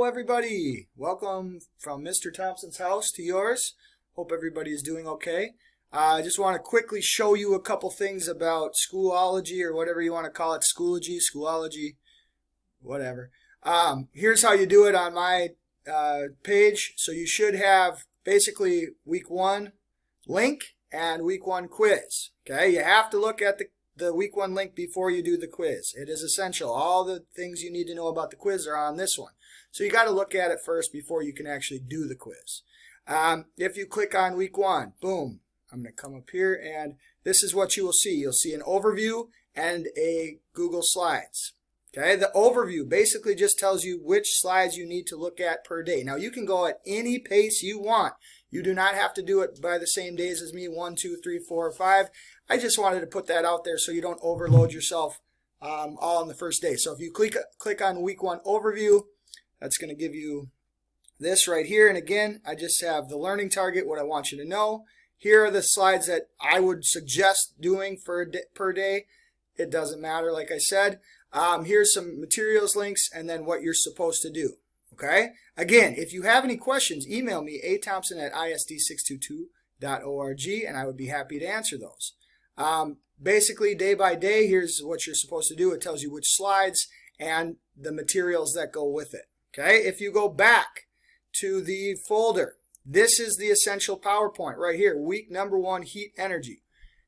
Hello everybody, welcome from Mr. Thompson's house to yours. Hope everybody is doing okay. I just want to quickly show you a couple things about Schoology, or whatever you want to call it, Schoology, whatever. Here's how you do it on my page. So you should have basically week 1 link and week 1 quiz. Okay, you have to look at the week 1 link before you do the quiz. It is essential. All the things you need to know about the quiz are on this one. So you got to look at it first before you can actually do the quiz. If you click on week 1, boom, I'm going to come up here and this is what you will see. You'll see an overview and a Google Slides. Okay, the overview basically just tells you which slides you need to look at per day. Now you can go at any pace you want. You do not have to do it by the same days as me, 1, 2, 3, 4, or 5. I just wanted to put that out there so you don't overload yourself all on the first day. So if you click on week 1 overview, that's going to give you this right here. And again, I just have the learning target, what I want you to know. Here are the slides that I would suggest doing per day. It doesn't matter, like I said. Here's some materials links and then what you're supposed to do. Okay? Again, if you have any questions, email me, athompson@isd622.org, and I would be happy to answer those. Basically, day by day, here's what you're supposed to do. It tells you which slides and the materials that go with it. Okay? If you go back to the folder, this is the essential PowerPoint right here, week number 1, heat energy.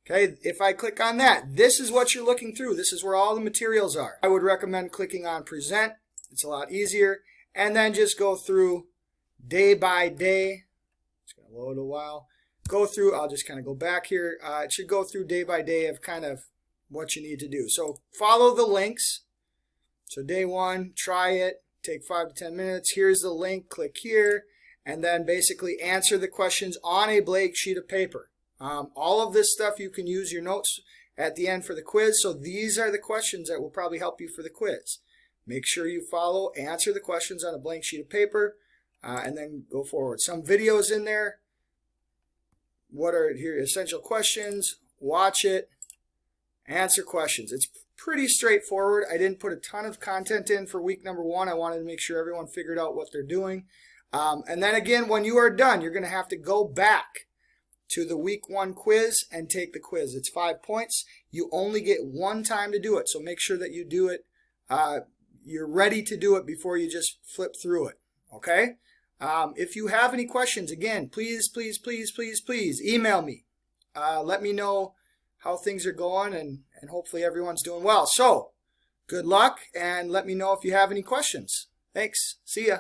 Okay, if I click on that, this is what you're looking through. This is where all the materials are. I would recommend clicking on present. It's a lot easier. And then just go through day by day. It's going to load a while. Go through, I'll just kind of go back here. It should go through day by day of kind of what you need to do. So follow the links. So day 1, try it. Take 5 to 10 minutes. Here's the link. Click here. And then basically answer the questions on a blank sheet of paper. All of this stuff you can use your notes at the end for the quiz. So these are the questions that will probably help you for the quiz. Make sure you follow, answer the questions on a blank sheet of paper, and then go forward. Some videos in there. What are here essential questions? Watch it. Answer questions. It's pretty straightforward. I didn't put a ton of content in for week number 1. I wanted to make sure everyone figured out what they're doing. And then again, when you are done, you're going to have to go back to the week 1 quiz and take the quiz. It's 5 points. You only get 1 time to do it, so make sure that you do it. You're ready to do it before you just flip through it. Okay? If you have any questions, again, please email me. Let me know how things are going, and hopefully everyone's doing well. So, good luck, and let me know if you have any questions. Thanks. See ya.